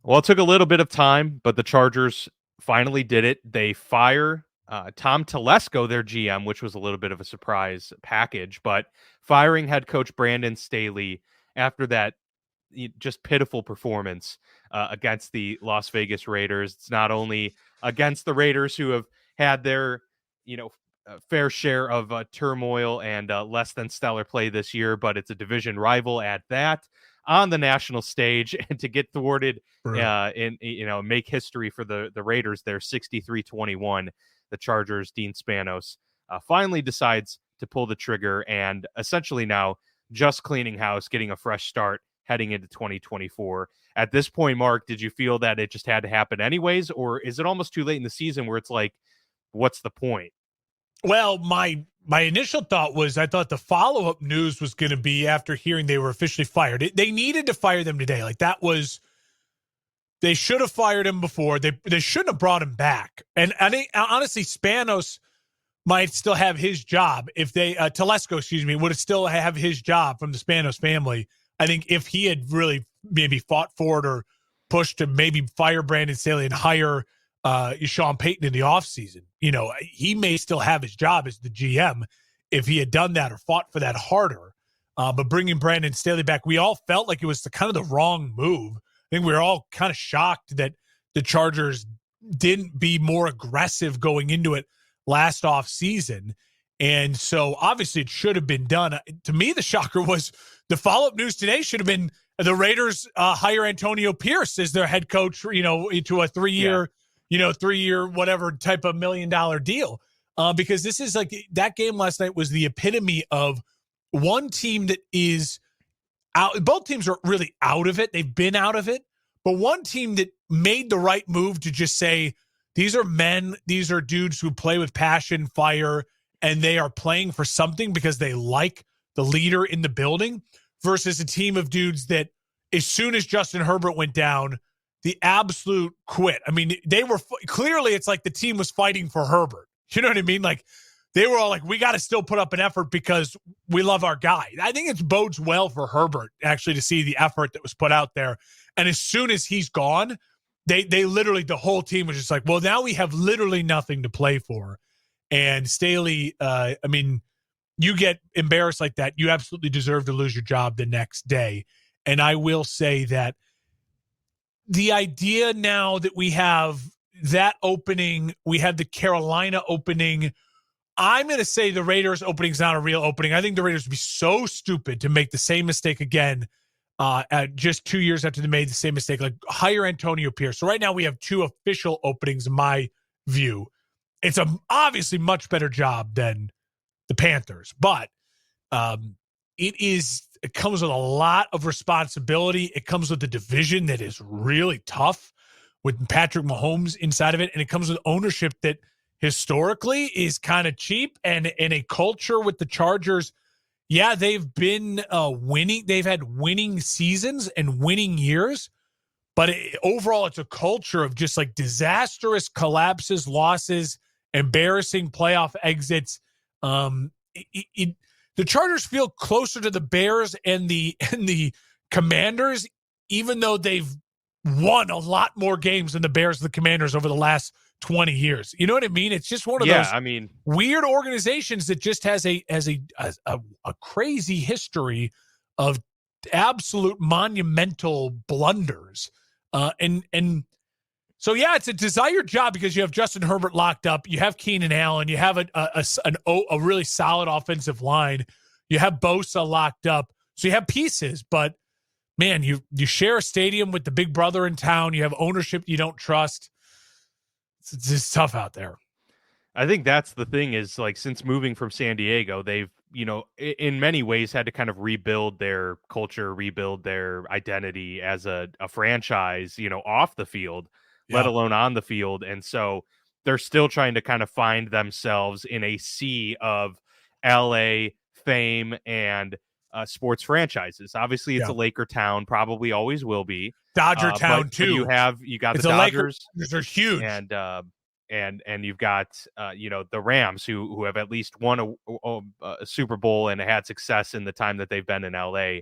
Well, it took a little bit of time, but the Chargers finally did it. They fire Tom Telesco, their GM, which was a little bit of a surprise package, but firing head coach Brandon Staley after that just pitiful performance against the Las Vegas Raiders. It's not only against the Raiders, who have had their, fair share of turmoil and less than stellar play this year, but it's a division rival at that on the national stage, and to get thwarted in make history for the Raiders there 63-21. The Chargers, Dean Spanos finally decides to pull the trigger, and essentially now just cleaning house, getting a fresh start heading into 2024. At this point, Mark, did you feel that it just had to happen anyways, or is it almost too late in the season where it's like, what's the point? Well, my initial thought was I thought the follow-up news was going to be after hearing they were officially fired. They needed to fire them today. Like that was, they should have fired him before. They shouldn't have brought him back. And I think honestly, Spanos might still have his job if they Telesco, would still have his job from the Spanos family. I think if he had really maybe fought for it or pushed to maybe fire Brandon Staley and hire Sean Payton in the offseason, he may still have his job as the GM if he had done that or fought for that harder. But bringing Brandon Staley back, we all felt like it was kind of the wrong move. I think we were all kind of shocked that the Chargers didn't be more aggressive going into it last off season. And so obviously it should have been done. To me, the shocker was the follow-up news today should have been the Raiders hire Antonio Pierce as their head coach, into a three-year whatever type of $1 million deal. Because this is like that game last night was the epitome of one team that is out. Both teams are really out of it. They've been out of it. But one team that made the right move to just say, these are men, these are dudes who play with passion, fire, and they are playing for something because they like the leader in the building, versus a team of dudes that as soon as Justin Herbert went down, the absolute quit. I mean, they were clearly, it's like the team was fighting for Herbert. You know what I mean? Like they were all like, we got to still put up an effort because we love our guy. I think it bodes well for Herbert actually to see the effort that was put out there. And as soon as he's gone, they literally, the whole team was just like, well, now we have literally nothing to play for. And Staley, you get embarrassed like that, you absolutely deserve to lose your job the next day. And I will say that the idea now that we have that opening, we have the Carolina opening. I'm going to say the Raiders opening is not a real opening. I think the Raiders would be so stupid to make the same mistake again at just 2 years after they made the same mistake, like hire Antonio Pierce. So right now we have two official openings in my view. It's a obviously much better job than the Panthers, but it comes with a lot of responsibility. It comes with a division that is really tough with Patrick Mahomes inside of it. And it comes with ownership that historically is kind of cheap, and in a culture with the Chargers. Yeah, they've been winning. They've had winning seasons and winning years, but overall it's a culture of just like disastrous collapses, losses, embarrassing playoff exits. The Chargers feel closer to the Bears and the Commanders, even though they've won a lot more games than the Bears and the Commanders over the last 20 years. You know what I mean? It's just one of those weird organizations that just has a crazy history of absolute monumental blunders. And so, yeah, it's a desired job because you have Justin Herbert locked up. You have Keenan Allen. You have a really solid offensive line. You have Bosa locked up. So you have pieces, but man, you share a stadium with the big brother in town. You have ownership you don't trust. It's just tough out there. I think that's the thing is, like, since moving from San Diego, they've, in many ways had to kind of rebuild their culture, rebuild their identity as a franchise, off the field, let alone on the field. And so they're still trying to kind of find themselves in a sea of LA fame and sports franchises. Obviously, it's a Laker town, probably always will be. Dodger town too. But you got the Dodgers. Lakers are huge, and you've got the Rams who have at least won a Super Bowl and had success in the time that they've been in LA.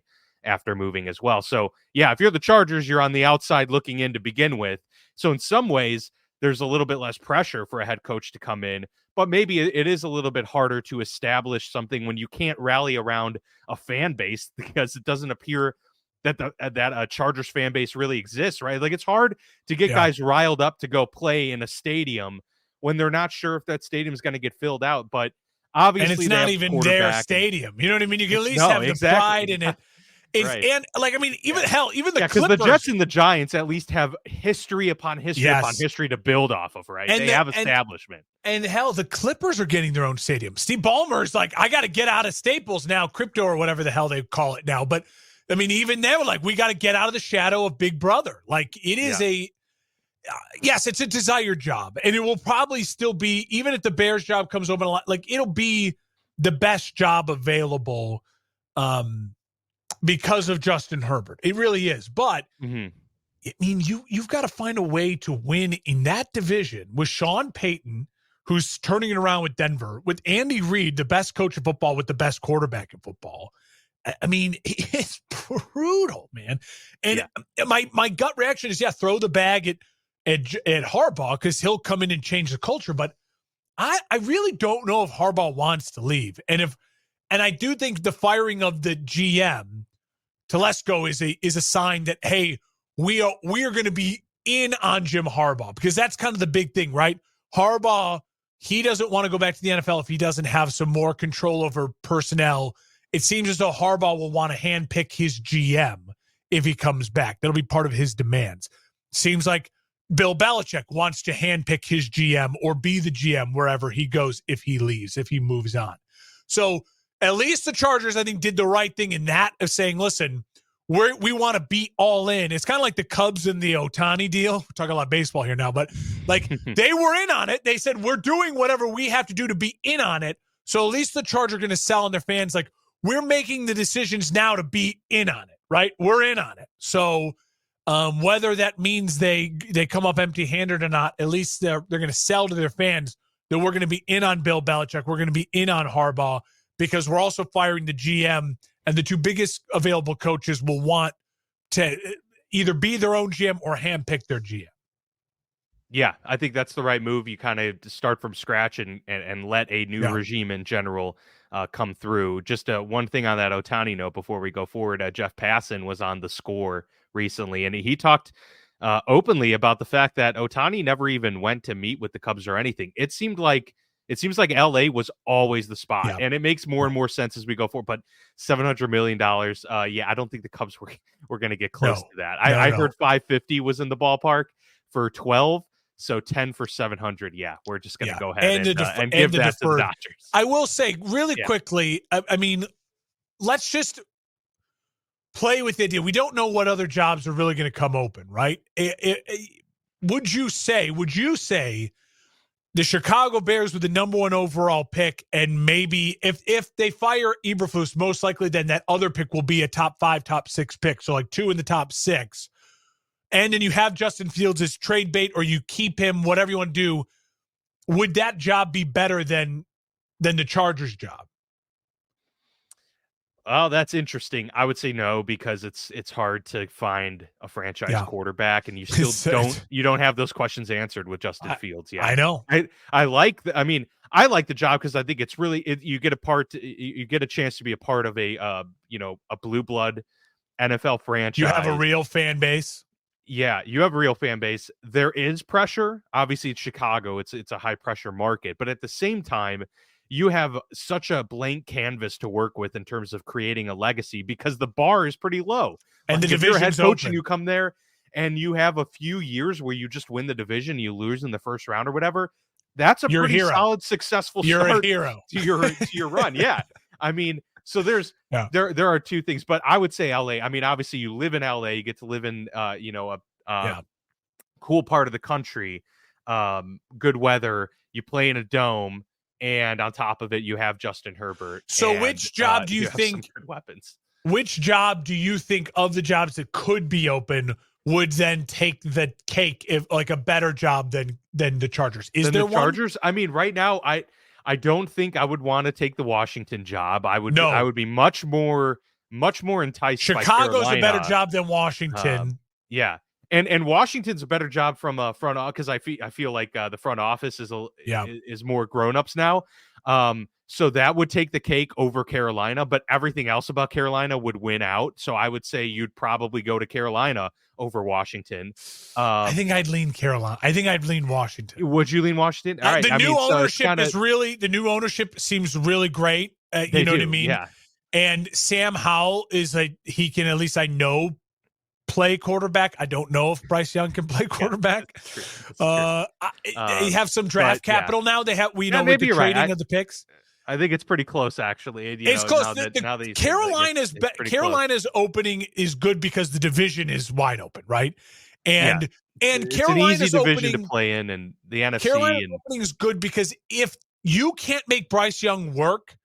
after moving as well. So yeah, if you're the Chargers, you're on the outside looking in to begin with. So in some ways, there's a little bit less pressure for a head coach to come in, but maybe it is a little bit harder to establish something when you can't rally around a fan base because it doesn't appear that a Chargers fan base really exists, right? Like it's hard to get guys riled up to go play in a stadium when they're not sure if that stadium is going to get filled out. But obviously, and it's not even their stadium. You know what I mean? You can at least have the pride in it. It's, right. And like, I mean, even even the because Clippers, the Jets and the Giants at least have history upon history upon history to build off of, right? And they have establishment. And hell, the Clippers are getting their own stadium. Steve Ballmer's like, I got to get out of Staples now, crypto or whatever the hell they call it now. But I mean, even they were like, we got to get out of the shadow of Big Brother. Like it is yes, it's a desired job, and it will probably still be, even if the Bears job comes open a lot, like it'll be the best job available. Because of Justin Herbert. It really is. But I mean, you've got to find a way to win in that division with Sean Payton, who's turning it around with Denver, with Andy Reid, the best coach of football, with the best quarterback in football. I mean, it's brutal, man. And my gut reaction is, throw the bag at Harbaugh because he'll come in and change the culture. But I really don't know if Harbaugh wants to leave. And I do think the firing of the GM, Telesco, is a sign that, hey, we are going to be in on Jim Harbaugh, because that's kind of the big thing, right? Harbaugh, he doesn't want to go back to the NFL if he doesn't have some more control over personnel. It seems as though Harbaugh will want to handpick his GM if he comes back. That'll be part of his demands. Seems like Bill Belichick wants to handpick his GM or be the GM wherever he goes if he leaves, if he moves on. So at least the Chargers, I think, did the right thing in that, of saying, listen, we want to be all in. It's kind of like the Cubs and the Ohtani deal. We're talking a lot of baseball here now, but like they were in on it. They said, we're doing whatever we have to do to be in on it. So at least the Chargers are going to sell on their fans, like, we're making the decisions now to be in on it, right? We're in on it. So whether that means they come up empty-handed or not, at least they're going to sell to their fans that we're going to be in on Bill Belichick. We're going to be in on Harbaugh, because we're also firing the GM, and the two biggest available coaches will want to either be their own GM or handpick their GM. Yeah, I think that's the right move. You kind of start from scratch and let a new regime in general come through. Just one thing on that Ohtani note before we go forward, Jeff Passan was on The Score recently, and he talked openly about the fact that Ohtani never even went to meet with the Cubs or anything. It seems like LA was always the spot, and it makes more and more sense as we go forward. But $700 million, I don't think the Cubs were going to get close to that. I heard 550 was in the ballpark for 12, so 10 for 700. Yeah, we're just going to go ahead and give that to the Dodgers. I will say really quickly, I mean, let's just play with the idea. We don't know what other jobs are really going to come open, right? Would you say the Chicago Bears with the number 1 overall pick, and maybe if they fire Eberflus, most likely then that other pick will be a top 5, top 6 pick. So like 2 in the top 6. And then you have Justin Fields as trade bait, or you keep him, whatever you want to do. Would that job be better than the Chargers job? Oh, that's interesting. I would say no, because it's hard to find a franchise quarterback, and you still don't have those questions answered with Justin Fields. Yeah, I know. I like the job because I think it's really you get a chance to be a part of a blue blood NFL franchise. You have a real fan base. Yeah, you have a real fan base. There is pressure. Obviously, it's Chicago. It's a high pressure market, but at the same time, you have such a blank canvas to work with in terms of creating a legacy, because the bar is pretty low. And like the division's head coach open. And you come there and you have a few years where you just win the division, you lose in the first round or whatever. That's a pretty solid, successful start a hero. to your run. Yeah. I mean, so there are two things, but I would say LA. I mean, obviously you live in LA, you get to live in a cool part of the country, good weather, you play in a dome. And on top of it, you have Justin Herbert. So which job do you think weapons? Which job do you think of the jobs that could be open would then take the cake, if like a better job than the Chargers? Is there one? Chargers? I mean, right now, I don't think I would want to take the Washington job. I would be much more much more enticed by Chicago's a better Carolina. job than Washington. Yeah. And Washington's a better job from a front office, because I feel like the front office is more grown-ups now. So that would take the cake over Carolina, but everything else about Carolina would win out. So I would say you'd probably go to Carolina over Washington. I think I'd lean Carolina. I think I'd lean Washington. Would you lean Washington? All right. The new ownership seems really great. You know what I mean? Yeah. And Sam Howell he can, at least I know, play quarterback. I don't know if Bryce Young can play quarterback. That's true. They have some draft capital now. They have, with the trading of the picks. I think it's pretty close, actually. It's close. Carolina's opening is good because the division is wide open, right? And it's Carolina's an easy division opening to play in, and the NFC. Carolina's opening is good because if you can't make Bryce Young work,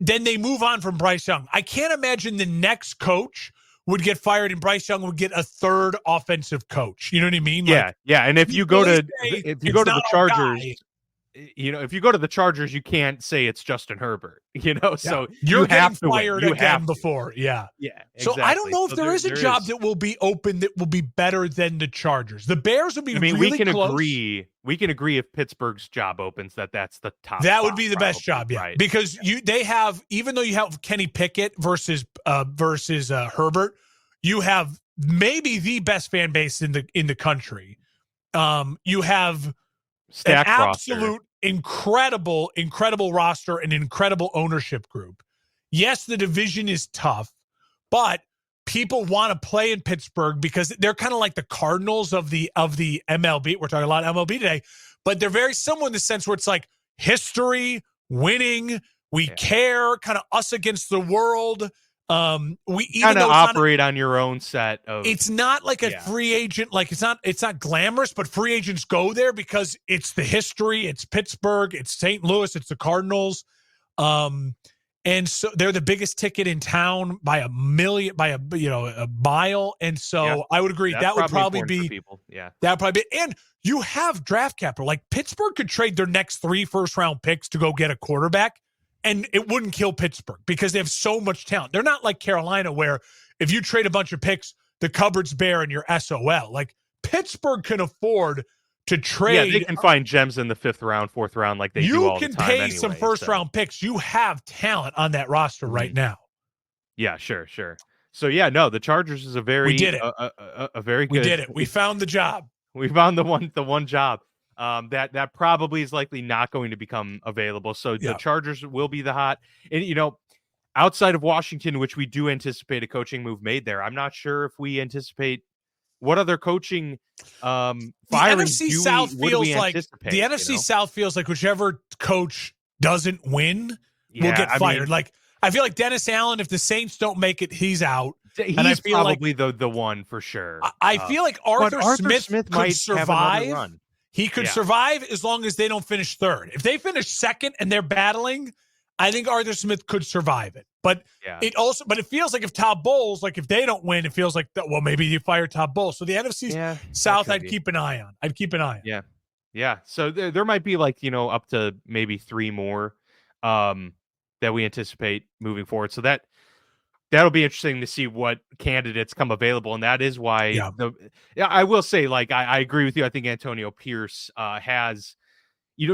then they move on from Bryce Young. I can't imagine the next coach would get fired and Bryce Young would get a third offensive coach. You know what I mean? Yeah. And if you go to the Chargers, if you go to the Chargers, you can't say it's Justin Herbert, so you're have to fired win. again before. Yeah. Exactly. So I don't know if there is a job that will be open that will be better than the Chargers. The Bears would be really close. We can agree if Pittsburgh's job opens that's the top. That would be the best job, right? Because they have, even though you have Kenny Pickett versus Herbert, you have maybe the best fan base in the country. You have Stacked an absolute incredible roster and incredible ownership group. Yes, the division is tough, but people want to play in Pittsburgh because they're kind of like the Cardinals of the MLB. We're talking a lot of MLB today, but they're very similar in the sense where it's like history, winning, we care, kind of us against the world. We kind of operate on your own set of. It's not like a free agent, like it's not glamorous, but free agents go there because it's the history. It's Pittsburgh, it's St. Louis, it's the Cardinals, and so they're the biggest ticket in town by a mile. And so I would agree that would probably be people. Yeah, that would probably be. And you have draft capital. Like Pittsburgh could trade their next 3 first-round picks to go get a quarterback. And it wouldn't kill Pittsburgh because they have so much talent. They're not like Carolina where if you trade a bunch of picks, the cupboard's bare and you're SOL. Like Pittsburgh can afford to trade. Yeah, they can find gems in the 5th round, 4th round like they do all the time. You can pay some first-round picks. You have talent on that roster right now. Yeah, sure. So, the Chargers is a very we did it. A very good. We did it. We found the job. We found the one job. That probably is likely not going to become available. So the Chargers will be the hot. And, outside of Washington, which we do anticipate a coaching move made there, I'm not sure if we anticipate what other coaching the NFC South feels like whichever coach doesn't win will get fired. I feel like Dennis Allen, if the Saints don't make it, he's out. He's probably the one for sure. I feel like Arthur Smith could survive. He could survive as long as they don't finish 3rd. If they finish 2nd and they're battling, I think Arthur Smith could survive it. But it feels like if Todd Bowles, like if they don't win, it feels like that. Well, maybe you fire Todd Bowles. So the NFC South, I'd keep an eye on. Yeah. So there might be up to maybe 3 more that we anticipate moving forward. So that'll be interesting to see what candidates come available. And that is why I will say, I agree with you. I think Antonio Pierce has,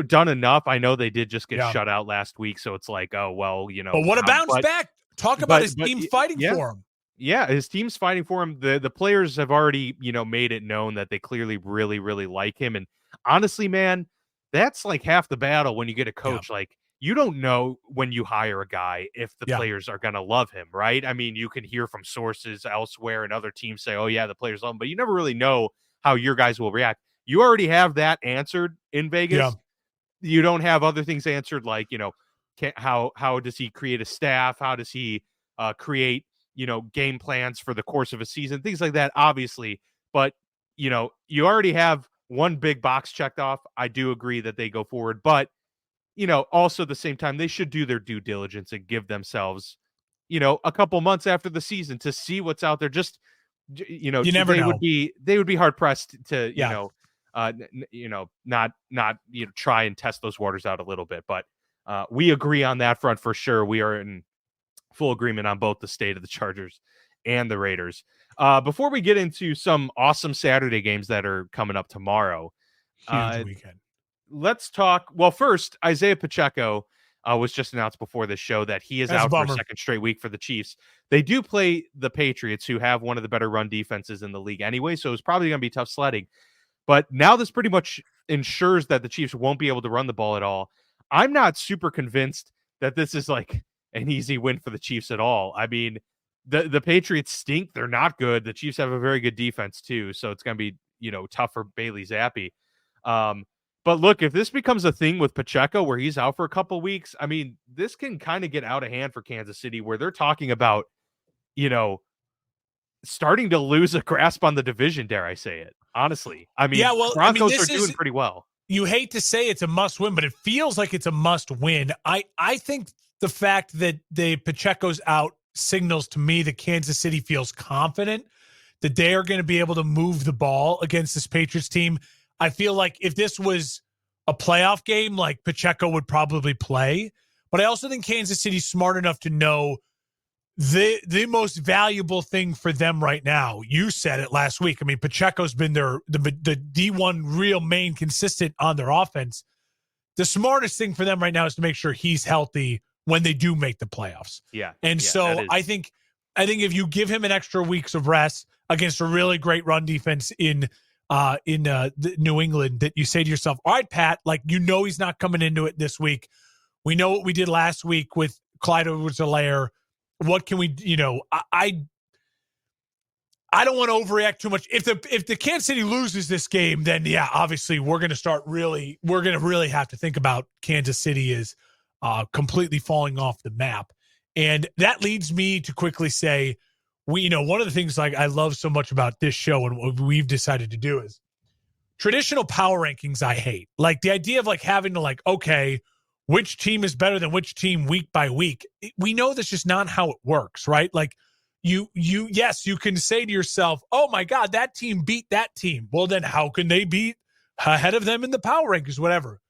done enough. I know they did just get shut out last week. So it's like, oh, well, But what a bounce back. Talk about his team fighting for him. Yeah, his team's fighting for him. The players have already, made it known that they clearly really, really like him. And honestly, man, that's like half the battle when you get a coach. Like, you don't know when you hire a guy if the players are going to love him, right? I mean, you can hear from sources elsewhere and other teams say, oh, yeah, the players love him, but you never really know how your guys will react. You already have that answered in Vegas. Yeah. You don't have other things answered like, how does he create a staff? How does he create, game plans for the course of a season? Things like that, obviously. But, you already have one big box checked off. I do agree that they go forward, but also at the same time, they should do their due diligence and give themselves, a couple months after the season to see what's out there. Just, you never know. They would be hard pressed to, not try and test those waters out a little bit. But we agree on that front for sure. We are in full agreement on both the state of the Chargers and the Raiders. Before we get into some awesome Saturday games that are coming up tomorrow, Huge weekend. let's talk. Well, first, Isaiah Pacheco was just announced before this show that he is That's a out for a bummer. second straight week for the Chiefs. They do play the Patriots, who have one of the better run defenses in the league anyway, so it's probably going to be tough sledding. But now this pretty much ensures that the Chiefs won't be able to run the ball at all. I'm not super convinced that this is like an easy win for the Chiefs at all. I mean, the Patriots stink. They're not good. The Chiefs have a very good defense too, so it's going to be, tough for Bailey Zappi. But look, if this becomes a thing with Pacheco where he's out for a couple weeks, I mean, this can kind of get out of hand for Kansas City, where they're talking about, starting to lose a grasp on the division, dare I say it. Honestly. I mean, Broncos are doing pretty well. You hate to say it's a must win, but it feels like it's a must win. I think the fact that the Pacheco's out signals to me that Kansas City feels confident that they are going to be able to move the ball against this Patriots team. I feel like if this was a playoff game, like Pacheco would probably play. But I also think Kansas City's smart enough to know the most valuable thing for them right now. You said it last week. I mean, Pacheco's been the D1 real main consistent on their offense. The smartest thing for them right now is to make sure he's healthy when they do make the playoffs. Yeah. And so I think if you give him an extra weeks of rest against a really great run defense in New England, that you say to yourself, all right, Pat, like, he's not coming into it this week. We know what we did last week with Clyde Edwards-Helaire. What can we, I don't want to overreact too much. If the Kansas City loses this game, then yeah, obviously we're going to really have to think about Kansas City as completely falling off the map. And that leads me to quickly say, one of the things like I love so much about this show and what we've decided to do is traditional power rankings. I hate, like, the idea of like having to like, okay, which team is better than which team week by week. We know that's just not how it works, right? Like yes, you can say to yourself, oh my God, that team beat that team. Well, then how can they beat ahead of them in the power rankings, whatever?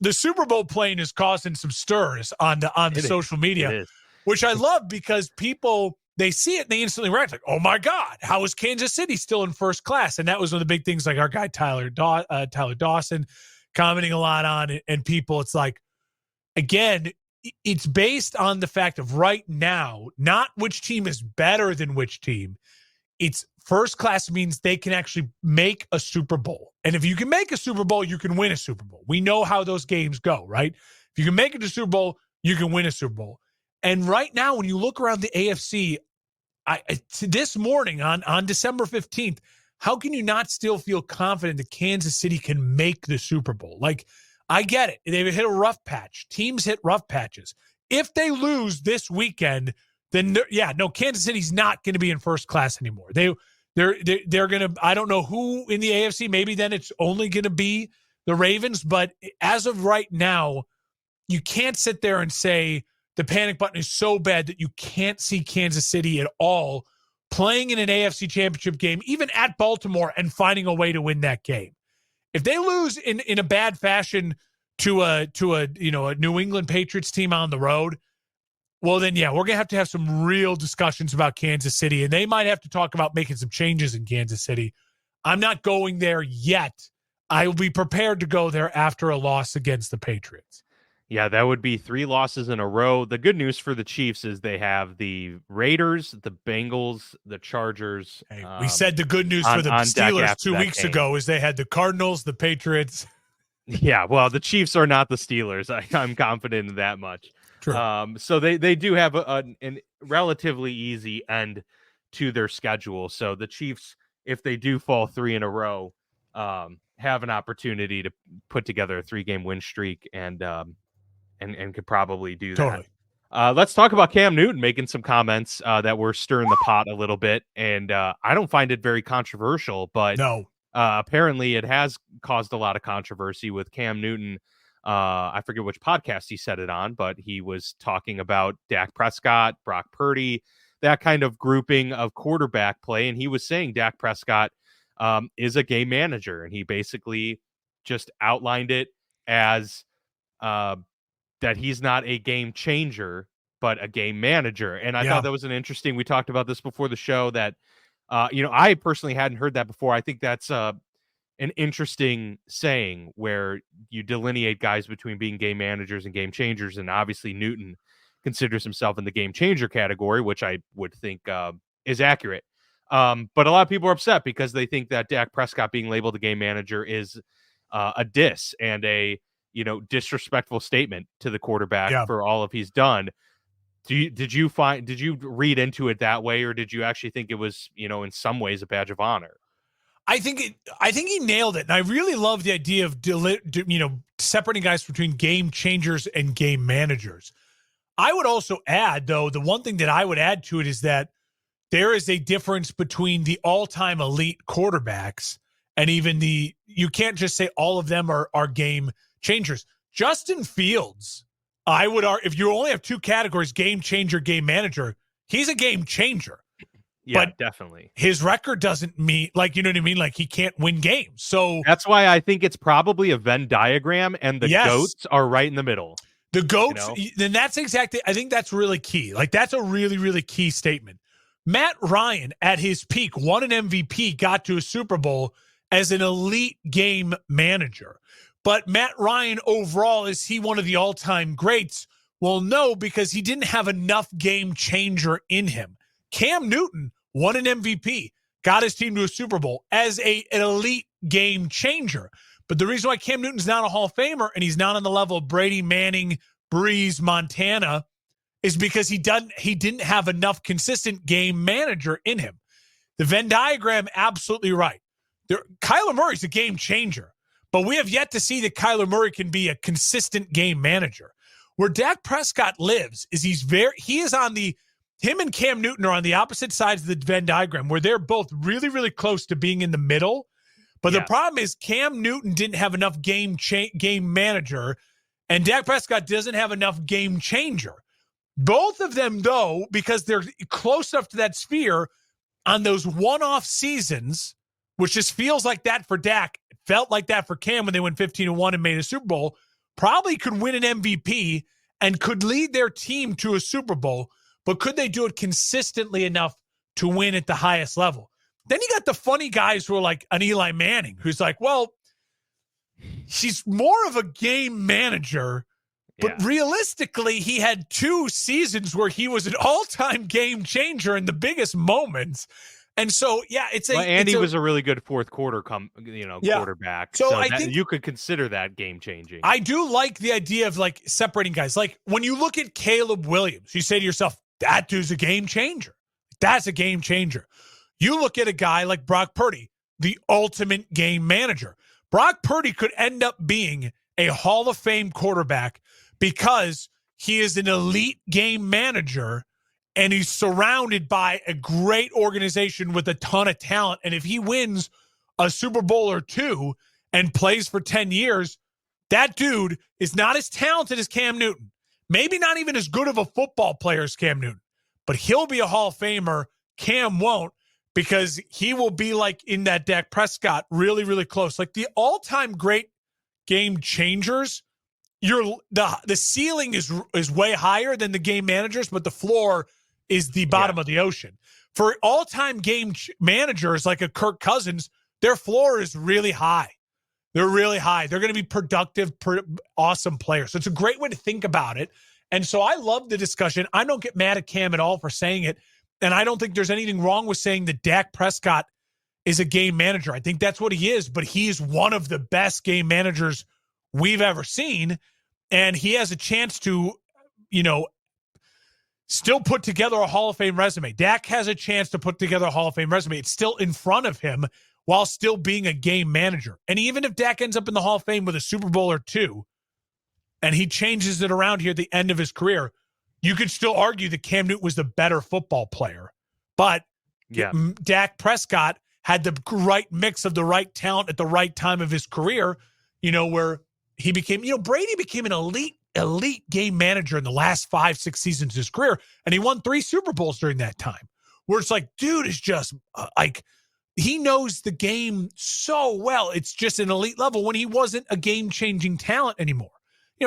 The Super Bowl plane is causing some stirs on the social media, which I love, because people, they see it and they instantly react like, oh my God, how is Kansas City still in first class? And that was one of the big things, like our guy Tyler Dawson commenting a lot on it, and people, it's like, again, it's based on the fact of right now, not which team is better than which team. It's first class means they can actually make a Super Bowl. And if you can make a Super Bowl, you can win a Super Bowl. We know how those games go, right? If you can make it to Super Bowl, you can win a Super Bowl. And right now, when you look around the AFC, this morning on December 15th, how can you not still feel confident that Kansas City can make the Super Bowl? Like, I get it. They've hit a rough patch. Teams hit rough patches. If they lose this weekend, then Kansas City's not going to be in first class anymore. They're going to, I don't know who in the AFC, maybe then it's only going to be the Ravens. But as of right now, you can't sit there and say the panic button is so bad that you can't see Kansas City at all playing in an AFC championship game, even at Baltimore, and finding a way to win that game. If they lose in a bad fashion to a New England Patriots team on the road, well then we're gonna have to have some real discussions about Kansas City, and they might have to talk about making some changes in Kansas City. I'm not going there yet. I will be prepared to go there after a loss against the Patriots. Yeah, that would be 3 losses in a row. The good news for the Chiefs is they have the Raiders, the Bengals, the Chargers. Hey, we said the good news for the Steelers 2 weeks ago is they had the Cardinals, the Patriots. Yeah, well, the Chiefs are not the Steelers. I'm confident in that much. True. So they do have an relatively easy end to their schedule. So the Chiefs, if they do fall 3 in a row, have an opportunity to put together a 3-game win streak and could probably do that. Totally. Let's talk about Cam Newton making some comments that were stirring the pot a little bit. And I don't find it very controversial, but no. Apparently it has caused a lot of controversy with Cam Newton. I forget which podcast he said it on, but he was talking about Dak Prescott, Brock Purdy, that kind of grouping of quarterback play. And he was saying Dak Prescott is a game manager. And he basically just outlined it as that he's not a game changer, but a game manager. And I Yeah. thought that was we talked about this before the show, that, I personally hadn't heard that before. I think that's an interesting saying, where you delineate guys between being game managers and game changers. And obviously Newton considers himself in the game changer category, which I would think is accurate. But a lot of people are upset because they think that Dak Prescott being labeled a game manager is a diss and a disrespectful statement to the quarterback Yeah. for all of he's done. Did you read into it that way, or did you actually think it was, in some ways a badge of honor? I think he nailed it. And I really love the idea of separating guys between game changers and game managers. I would also add, though, the one thing that I would add to it is that there is a difference between the all-time elite quarterbacks and even you can't just say all of them are game changers. Justin Fields, I would argue, if you only have two categories, game changer, game manager, he's a game changer. Yeah, but definitely. His record doesn't mean, you know what I mean? Like, he can't win games. So that's why I think it's probably a Venn diagram, and the goats are right in the middle. The goats, then that's exactly, I think that's really key. Like, that's a really, really key statement. Matt Ryan, at his peak, won an MVP, got to a Super Bowl as an elite game manager. But Matt Ryan, overall, is he one of the all-time greats? Well, no, because he didn't have enough game changer in him. Cam Newton won an MVP, got his team to a Super Bowl as an elite game changer. But the reason why Cam Newton's not a Hall of Famer and he's not on the level of Brady, Manning, Breeze, Montana is because he didn't have enough consistent game manager in him. The Venn diagram, absolutely right. Kyler Murray's a game changer, but we have yet to see that Kyler Murray can be a consistent game manager. Where Dak Prescott lives is him and Cam Newton are on the opposite sides of the Venn diagram, where they're both really, really close to being in the middle. But the problem is Cam Newton didn't have enough game manager, and Dak Prescott doesn't have enough game changer. Both of them, though, because they're close enough to that sphere on those one-off seasons, which just feels like that for Dak, felt like that for Cam when they went 15-1 and made a Super Bowl, probably could win an MVP and could lead their team to a Super Bowl, but could they do it consistently enough to win at the highest level? Then you got the funny guys who are like an Eli Manning, who's like, well, she's more of a game manager, but realistically, he had 2 seasons where he was an all-time game changer in the biggest moments. And so, Andy was a really good fourth quarter quarterback. So I think you could consider that game changing. I do like the idea of like separating guys. Like when you look at Caleb Williams, you say to yourself, that dude's a game changer. That's a game changer. You look at a guy like Brock Purdy, the ultimate game manager. Brock Purdy could end up being a Hall of Fame quarterback because he is an elite game manager and he's surrounded by a great organization with a ton of talent. And if he wins a Super Bowl or 2 and plays for 10 years, that dude is not as talented as Cam Newton. Maybe not even as good of a football player as Cam Newton, but he'll be a Hall of Famer. Cam won't, because he will be like in that Dak Prescott, really, really close. Like the all-time great game changers, the ceiling is way higher than the game managers, but the floor is the bottom of the ocean. For all-time game managers like a Kirk Cousins, their floor is really high. They're really high. They're going to be productive, awesome players. So it's a great way to think about it. And so I love the discussion. I don't get mad at Cam at all for saying it. And I don't think there's anything wrong with saying that Dak Prescott is a game manager. I think that's what he is, but he's one of the best game managers we've ever seen. And he has a chance to, still put together a Hall of Fame resume. Dak has a chance to put together a Hall of Fame resume. It's still in front of him while still being a game manager. And even if Dak ends up in the Hall of Fame with a Super Bowl or 2, and he changes it around here at the end of his career, you could still argue that Cam Newton was the better football player. But Dak Prescott had the right mix of the right talent at the right time of his career, where he became, Brady became an elite game manager in the last 5-6 seasons of his career, and he won 3 Super Bowls during that time, where it's like, dude is just he knows the game so well. It's just an elite level when he wasn't a game-changing talent anymore.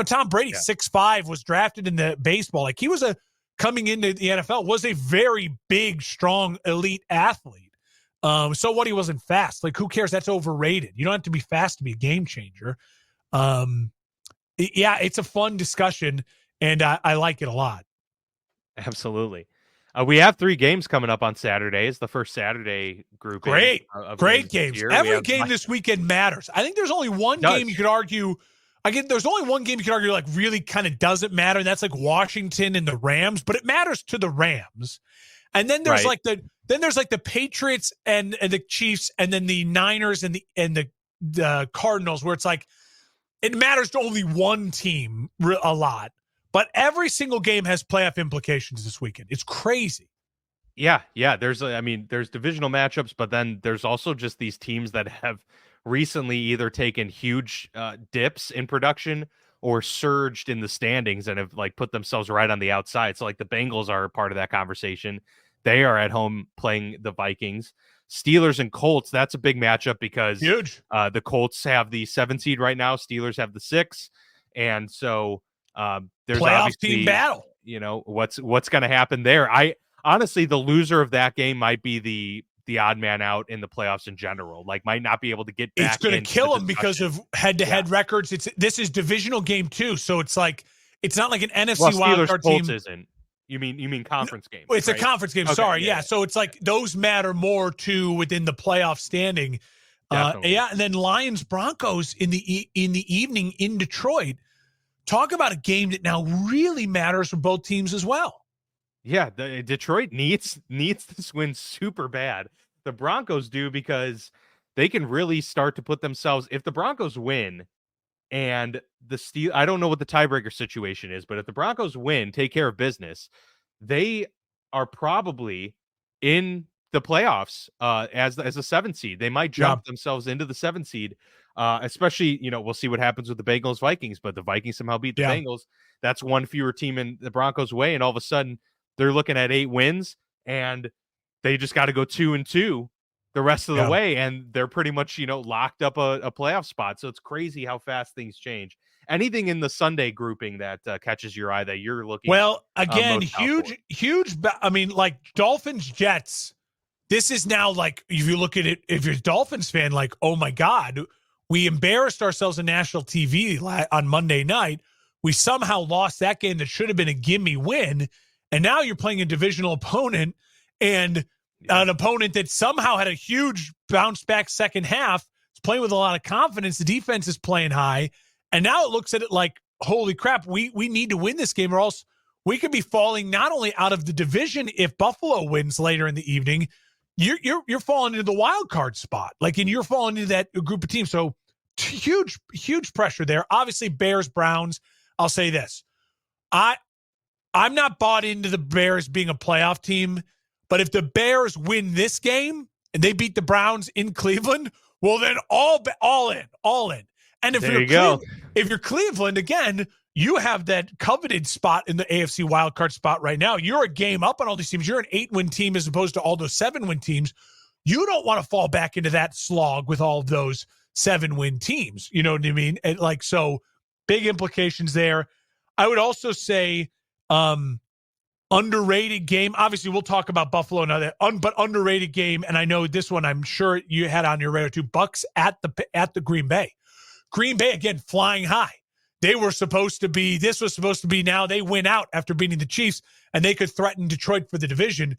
Tom Brady, 6'5", was drafted in the baseball. Like, he was a coming into the NFL, was a very big, strong, elite athlete. So what, he wasn't fast. Like, who cares? That's overrated. You don't have to be fast to be a game changer. Yeah, it's a fun discussion, and I like it a lot. Absolutely. We have 3 games coming up on Saturday. It's the first Saturday grouping. Great games. Every game this weekend matters. I think there's only one game you could argue. There's only one game you could argue like really kind of doesn't matter, and that's like Washington and the Rams, but it matters to the Rams. And then there's the Patriots and the Chiefs, and then the Niners and the Cardinals, where it's like it matters to only one team a lot. But every single game has playoff implications this weekend. It's crazy. Yeah. There's divisional matchups, but then there's also just these teams that have recently either taken huge dips in production or surged in the standings and have like put themselves right on the outside. So like the Bengals are part of that conversation. They are at home playing the Vikings. Steelers and Colts, that's a big matchup because huge. The Colts have the 7 seed right now. Steelers have the 6. And so there's playoff team battle. You know, what's going to happen there. I honestly, the loser of that game might be the odd man out in the playoffs in general. Like, might not be able to get back. It's going to kill them because of head-to-head records. This is divisional game 2, so it's like it's not like an NFC wildcard team. Colts isn't. You mean conference game? It's right? A conference game. Okay, sorry, yeah. So it's like those matter more too within the playoff standing. And then Lions Broncos in the evening in Detroit. Talk about a game that now really matters for both teams as well. Yeah, Detroit needs this win super bad. The Broncos do, because they can really start to put themselves. If the Broncos win, and I don't know what the tiebreaker situation is, but if the Broncos win, take care of business, they are probably in the playoffs as a 7 seed. They might jump themselves into the 7 seed. Especially, we'll see what happens with the Bengals Vikings, but the Vikings somehow beat the Bengals. That's one fewer team in the Broncos' way, and all of a sudden they're looking at 8 wins, and they just got to go 2-2 the rest of the way, and they're pretty much locked up a playoff spot. So it's crazy how fast things change. Anything in the Sunday grouping that catches your eye that you're looking? Well, again, huge. I mean, like Dolphins Jets. This is now like, if you look at it, if you're a Dolphins fan, like, oh my God. We embarrassed ourselves on national TV on Monday night. We somehow lost that game that should have been a gimme win. And now you're playing a divisional opponent and an opponent that somehow had a huge bounce back second half. It's playing with a lot of confidence. The defense is playing high. And now it looks at it like, holy crap, we need to win this game, or else we could be falling not only out of the division if Buffalo wins later in the evening, you're falling into the wild card spot. Like, and you're falling into that group of teams. So huge pressure there. Obviously, Bears, Browns. I'll say this. I'm not bought into the Bears being a playoff team, but if the Bears win this game and they beat the Browns in Cleveland, well, then all in. And if you're Cleveland, again, you have that coveted spot in the AFC wildcard spot right now. You're a game up on all these teams. You're an 8-win team as opposed to all those 7-win teams. You don't want to fall back into that slog with all of those 7-win teams. You know what I mean? And like, so big implications there. I would also say underrated game. Obviously, we'll talk about Buffalo and other, but underrated game. And I know this one, I'm sure you had on your radar too. Bucks at the Green Bay. Green Bay, again, flying high. This was supposed to be now they win out after beating the Chiefs, and they could threaten Detroit for the division.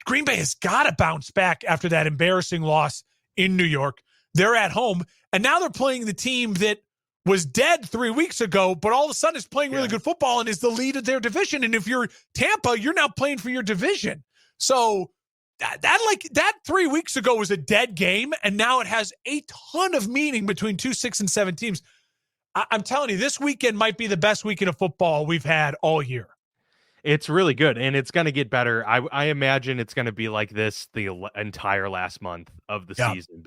Green Bay has got to bounce back after that embarrassing loss in New York. They're at home, and now they're playing the team that was dead 3 weeks ago, but all of a sudden is playing really good football and is the lead of their division. And if you're Tampa, you're now playing for your division. So that 3 weeks ago was a dead game, and now it has a ton of meaning between 2, 6, and 7 teams. I'm telling you, this weekend might be the best weekend of football we've had all year. It's really good, and it's going to get better. I imagine it's going to be like this the entire last month of the season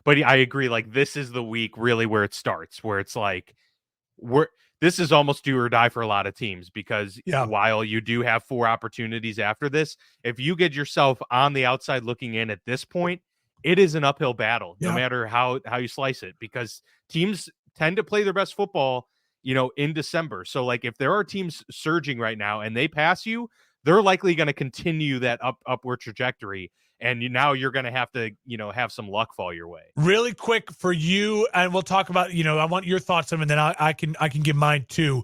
but I agree, like this is the week really where it starts, where it's like this is almost do or die for a lot of teams, because while you do have 4 opportunities after this, if you get yourself on the outside looking in at this point, it is an uphill battle no matter how you slice it, because teams tend to play their best football, in December. So like if there are teams surging right now and they pass you, they're likely going to continue that upward trajectory. And now you're going to have to, have some luck fall your way. Really quick for you, and we'll talk about, I want your thoughts on it, and then I can give mine too.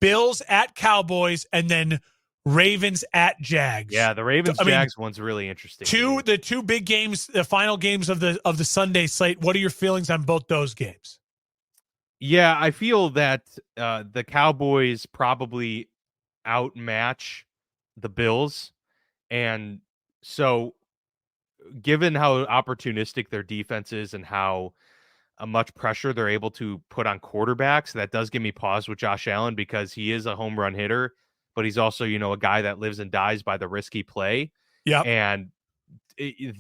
Bills at Cowboys, and then Ravens at Jags. Yeah, the Ravens-Jags one's really interesting. The two big games, the final games of the Sunday slate. What are your feelings on both those games? Yeah, I feel that the Cowboys probably outmatch the Bills. And so given how opportunistic their defense is and how much pressure they're able to put on quarterbacks, that does give me pause with Josh Allen because he is a home run hitter, but he's also, a guy that lives and dies by the risky play. Yeah. And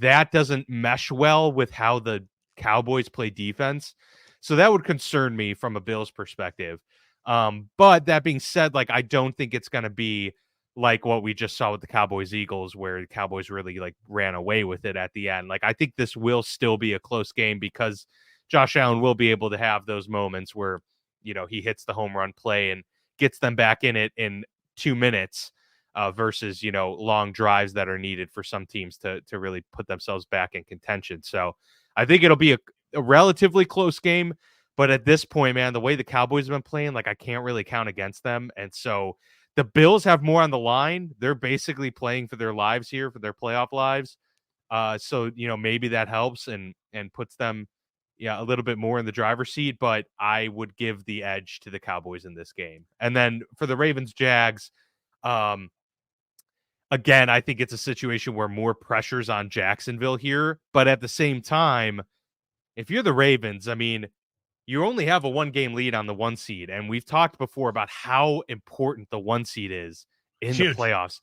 that doesn't mesh well with how the Cowboys play defense. So that would concern me from a Bills perspective. But that being said, like, I don't think it's going to be like what we just saw with the Cowboys Eagles, where the Cowboys really like ran away with it at the end. Like, I think this will still be a close game because Josh Allen will be able to have those moments where, he hits the home run play and gets them back in it in 2 minutes versus, long drives that are needed for some teams to really put themselves back in contention. So I think it'll be a relatively close game. But at this point, man, the way the Cowboys have been playing, like, I can't really count against them. And so the Bills have more on the line. They're basically playing for their lives here, for their playoff lives. So, maybe that helps and puts them, a little bit more in the driver's seat. But I would give the edge to the Cowboys in this game. And then for the Ravens-Jags, again, I think it's a situation where more pressure's on Jacksonville here. But at the same time, if you're the Ravens, I mean, you only have a 1-game lead on the 1 seed. And we've talked before about how important the 1 seed is in the playoffs.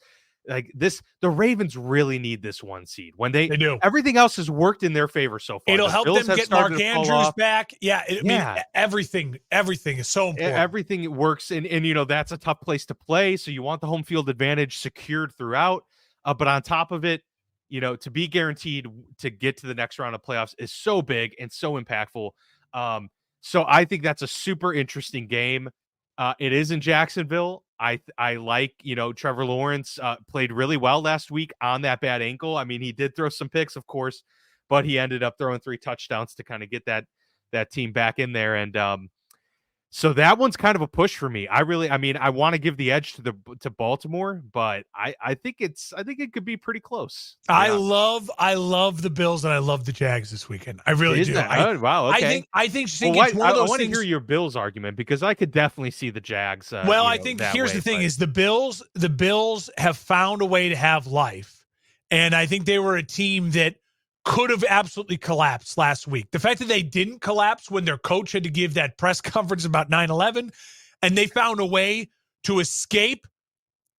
Like the Ravens really need this 1 seed when they do. Everything else has worked in their favor so far. It'll help Bills them get Mark Andrews back. Yeah. I mean, everything is so important. Everything works. And that's a tough place to play. So you want the home field advantage secured throughout. But on top of it, to be guaranteed to get to the next round of playoffs is so big and so impactful. So I think that's a super interesting game. It is in Jacksonville. I like, Trevor Lawrence played really well last week on that bad ankle. I mean, he did throw some picks, of course, but he ended up throwing 3 touchdowns to kind of get that team back in there. And so that one's kind of a push for me. I want to give the edge to Baltimore, but I think it could be pretty close. I love the Bills and I love the Jags this weekend. I really do. Wow. Okay. I think it's one of those I want to hear your Bills argument because I could definitely see the Jags. I think here's the thing: is the Bills have found a way to have life, and I think they were a team that could have absolutely collapsed last week. The fact that they didn't collapse when their coach had to give that press conference about 9/11, and they found a way to escape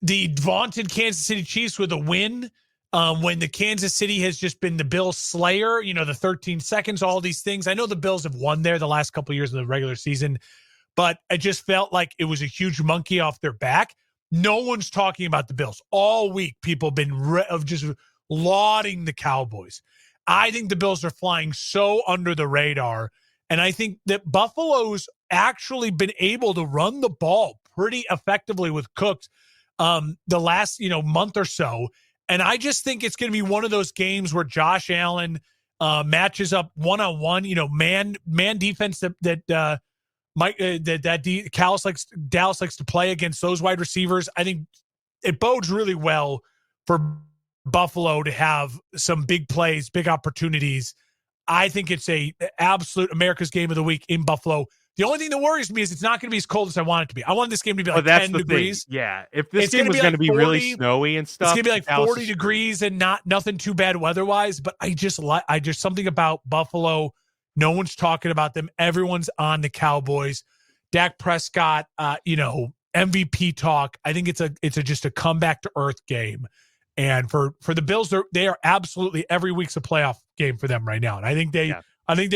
the vaunted Kansas City Chiefs with a win when the Kansas City has just been the Bills slayer, the 13 seconds, all these things. I know the Bills have won there the last couple of years of the regular season, but I just felt like it was a huge monkey off their back. No one's talking about the Bills. All week, people have been just lauding the Cowboys. I think the Bills are flying so under the radar, and I think that Buffalo's actually been able to run the ball pretty effectively with Cooks the last month or so, and I just think it's going to be one of those games where Josh Allen matches up one-on-one, man defense that Dallas likes to play against those wide receivers. I think it bodes really well for Buffalo to have some big plays, big opportunities. I think it's a absolute America's game of the week in Buffalo. The only thing that worries me is it's not going to be as cold as I want it to be. I want this game to be like 10 degrees. Thing. Yeah. If this game was going to be really snowy and stuff, it's going to be like 40 degrees and nothing too bad weather-wise. But I just something about Buffalo. No one's talking about them. Everyone's on the Cowboys. Dak Prescott, MVP talk. I think it's just a comeback to earth game. And for the Bills, they are absolutely every week's a playoff game for them right now. And I think they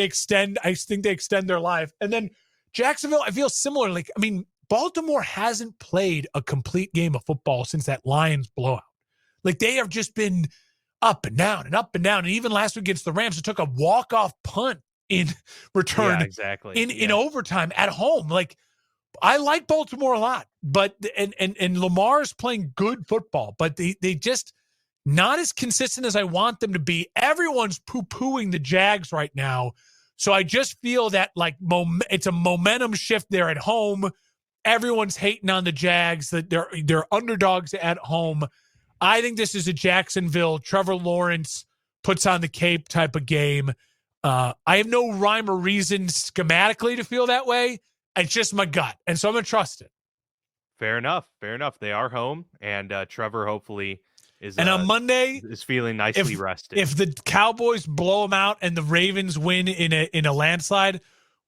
extend their life. And then Jacksonville, I feel similar. Like, I mean, Baltimore hasn't played a complete game of football since that Lions blowout. Like, they have just been up and down and up and down. And even last week against the Rams, it took a walk-off punt in return in overtime at home. Like, I like Baltimore a lot, but and Lamar's playing good football, but they just not as consistent as I want them to be. Everyone's poo-pooing the Jags right now. So I just feel that like it's a momentum shift there at home. Everyone's hating on the Jags, that they're underdogs at home. I think this is a Jacksonville, Trevor Lawrence puts on the cape type of game. I have no rhyme or reason schematically to feel that way. It's just my gut. And so I'm going to trust it. Fair enough. Fair enough. They are home, and Trevor hopefully is. And on Monday is feeling nicely rested. If the Cowboys blow them out and the Ravens win in a landslide,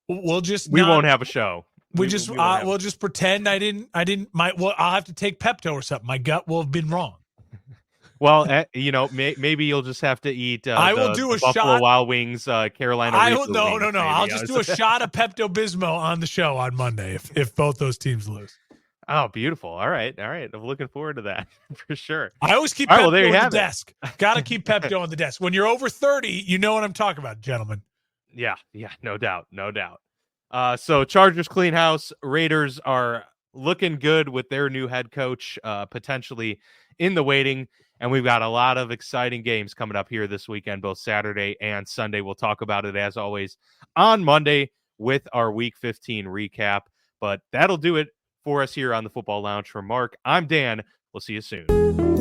we won't have a show. We'll just pretend I didn't. I'll have to take Pepto or something. My gut will have been wrong. Well, maybe you'll just have to eat. I will do a Buffalo shot. Wild Wings, Carolina. No. I'll just do a shot of Pepto Bismol on the show on Monday if both those teams lose. Oh, beautiful! All right. I'm looking forward to that for sure. I always keep Pepto on the desk. Got to keep Pepto on the desk. When you're over 30, you know what I'm talking about, gentlemen. Yeah, no doubt. So Chargers clean house. Raiders are looking good with their new head coach potentially in the waiting. And we've got a lot of exciting games coming up here this weekend, both Saturday and Sunday. We'll talk about it, as always, on Monday with our Week 15 recap. But that'll do it for us here on the Football Lounge. From Mark, I'm Dan. We'll see you soon.